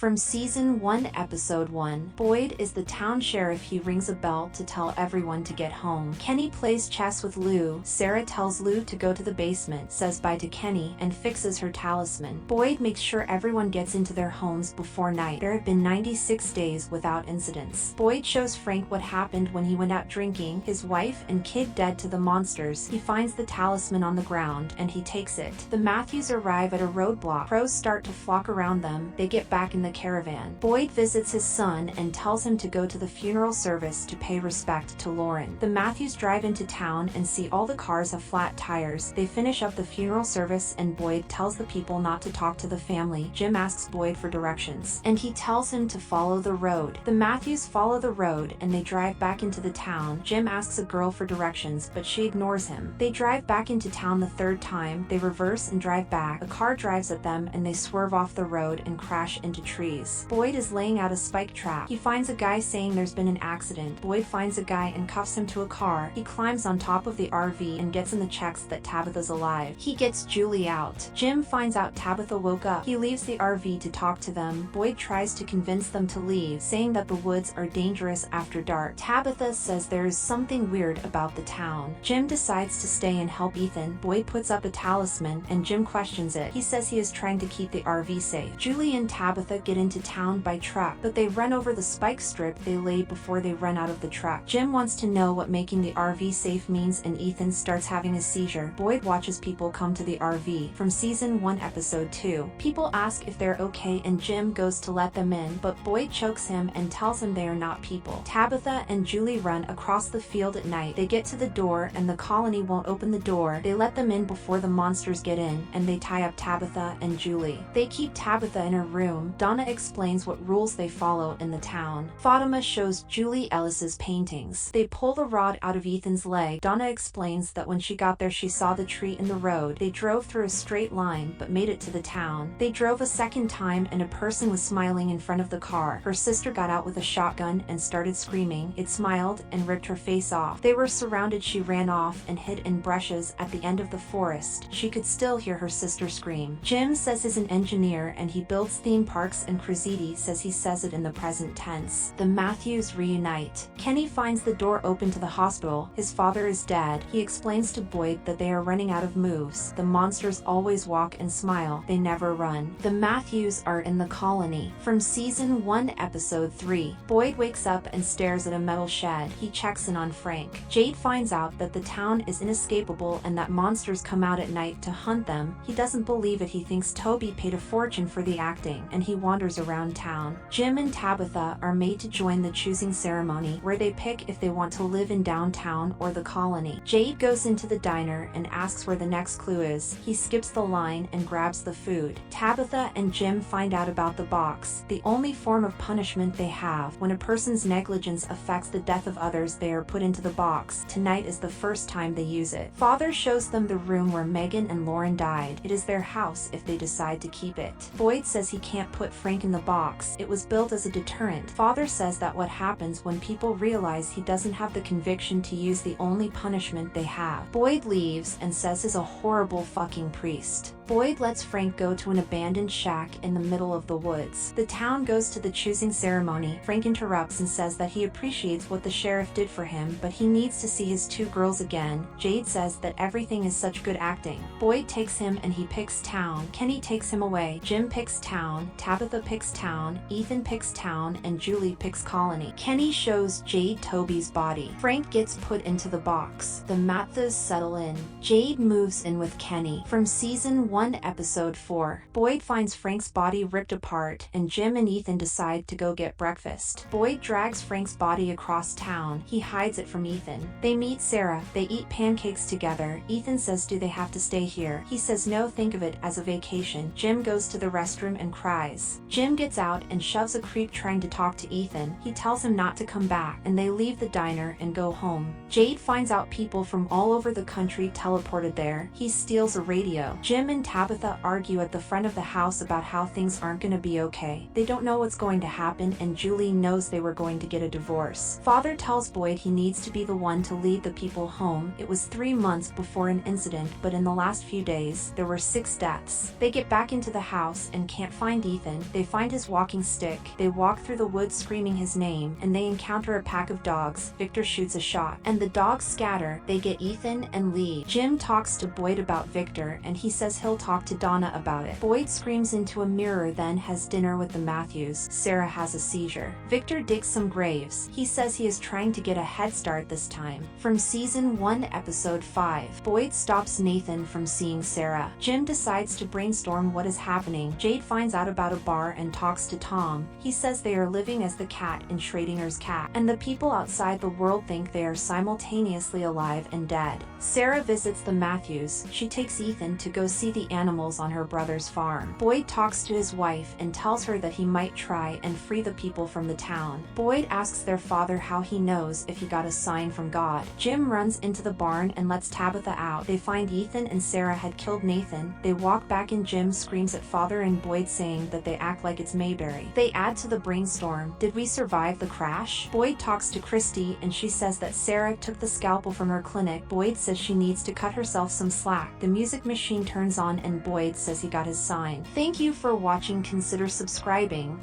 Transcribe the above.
From Season 1, Episode 1. Boyd is the town sheriff. He rings a bell to tell everyone to get home. Kenny plays chess with Lou. Sarah tells Lou to go to the basement, says bye to Kenny, and fixes her talisman. Boyd makes sure everyone gets into their homes before night. There have been 96 days without incidents. Boyd shows Frank what happened when he went out drinking, his wife and kid dead to the monsters. He finds the talisman on the ground, and he takes it. The Matthews arrive at a roadblock. Crows start to flock around them. They get back in the caravan. Boyd visits his son and tells him to go to the funeral service to pay respect to Lauren. The Matthews drive into town and see all the cars have flat tires. They finish up the funeral service and Boyd tells the people not to talk to the family. Jim asks Boyd for directions, and he tells him to follow the road. The Matthews follow the road and they drive back into the town. Jim asks a girl for directions, but she ignores him. They drive back into town the third time. They reverse and drive back. A car drives at them and they swerve off the road and crash into trees. Boyd is laying out a spike trap. He finds a guy saying there's been an accident. Boyd finds a guy and cuffs him to a car. He climbs on top of the RV and gets in the checks that Tabitha's alive. He gets Julie out. Jim finds out Tabitha woke up. He leaves the RV to talk to them. Boyd tries to convince them to leave, saying that the woods are dangerous after dark. Tabitha says there is something weird about the town. Jim decides to stay and help Ethan. Boyd puts up a talisman and Jim questions it. He says he is trying to keep the RV safe. Julie and Tabitha get into town by truck, but they run over the spike strip they laid before they run out of the truck. Jim wants to know what making the RV safe means and Ethan starts having a seizure. Boyd watches people come to the RV. From Season 1, Episode 2. People ask if they're okay and Jim goes to let them in, but Boyd chokes him and tells him they are not people. Tabitha and Julie run across the field at night. They get to the door and the colony won't open the door. They let them in before the monsters get in, and they tie up Tabitha and Julie. They keep Tabitha in her room. Donna explains what rules they follow in the town. Fatima shows Julie Ellis's paintings. They pull the rod out of Ethan's leg. Donna explains that when she got there she saw the tree in the road. They drove through a straight line but made it to the town. They drove a second time and a person was smiling in front of the car. Her sister got out with a shotgun and started screaming. It smiled and ripped her face off. They were surrounded. She ran off and hid in brushes at the end of the forest. She could still hear her sister scream. Jim says he's an engineer and he builds theme parks, and Cruziti says he says it in the present tense. The Matthews reunite. Kenny finds the door open to the hospital. His father is dead. He explains to Boyd that they are running out of moves. The monsters always walk and smile. They never run. The Matthews are in the colony. From Season 1, Episode 3. Boyd wakes up and stares at a metal shed. He checks in on Frank. Jade finds out that the town is inescapable and that monsters come out at night to hunt them. He doesn't believe it. He thinks Toby paid a fortune for the acting, and he wanders around town. Jim and Tabitha are made to join the choosing ceremony, where they pick if they want to live in downtown or the colony. Jade goes into the diner and asks where the next clue is. He skips the line and grabs the food. Tabitha and Jim find out about the box, the only form of punishment they have. When a person's negligence affects the death of others, they are put into the box. Tonight is the first time they use it. Father shows them the room where Megan and Lauren died. It is their house if they decide to keep it. Boyd says he can't put Frank in the box. It was built as a deterrent. Father says that what happens when people realize he doesn't have the conviction to use the only punishment they have. Boyd leaves and says he's a horrible fucking priest. Boyd lets Frank go to an abandoned shack in the middle of the woods. The town goes to the choosing ceremony. Frank interrupts and says that he appreciates what the sheriff did for him, but he needs to see his two girls again. Jade says that everything is such good acting. Boyd takes him and he picks town. Kenny takes him away. Jim picks town. Tabitha picks town. Ethan picks town, and Julie picks colony. Kenny shows Jade Toby's body. Frank gets put into the box. The Matthews settle in. Jade moves in with Kenny. From Season 1, Episode 4. Boyd finds Frank's body ripped apart, and Jim and Ethan decide to go get breakfast. Boyd drags Frank's body across town. He hides it from Ethan. They meet Sarah. They eat pancakes together. Ethan says, do they have to stay here? He says no, think of it as a vacation. Jim goes to the restroom and cries. Jim gets out and shoves a creep trying to talk to Ethan. He tells him not to come back, and they leave the diner and go home. Jade finds out people from all over the country teleported there. He steals a radio. Jim and Tabitha argue at the front of the house about how things aren't gonna be okay. They don't know what's going to happen, and Julie knows they were going to get a divorce. Father tells Boyd he needs to be the one to lead the people home. It was 3 months before an incident, but in the last few days, there were 6 deaths. They get back into the house and can't find Ethan. They find his walking stick. They walk through the woods screaming his name, and they encounter a pack of dogs. Victor shoots a shot, and the dogs scatter. They get Ethan and Lee. Jim talks to Boyd about Victor, and he says he'll talk to Donna about it. Boyd screams into a mirror, then has dinner with the Matthews. Sarah has a seizure. Victor digs some graves. He says he is trying to get a head start this time. From season 1, episode 5. Boyd stops Nathan from seeing Sarah. Jim decides to brainstorm what is happening. Jade finds out about a bar and talks to Tom. He says they are living as the cat in Schrodinger's cat, and the people outside the world think they are simultaneously alive and dead. Sarah visits the Matthews. She takes Ethan to go see the animals on her brother's farm. Boyd talks to his wife and tells her that he might try and free the people from the town. Boyd asks their father how he knows if he got a sign from God. Jim runs into the barn and lets Tabitha out. They find Ethan and Sarah had killed Nathan. They walk back and Jim screams at father and Boyd, saying that they act like it's Mayberry. They add to the brainstorm. Did we survive the crash? Boyd talks to Christy and she says that Sarah took the scalpel from her clinic. Boyd says she needs to cut herself some slack. The music machine turns on and Boyd says he got his sign. Thank you for watching. Consider subscribing.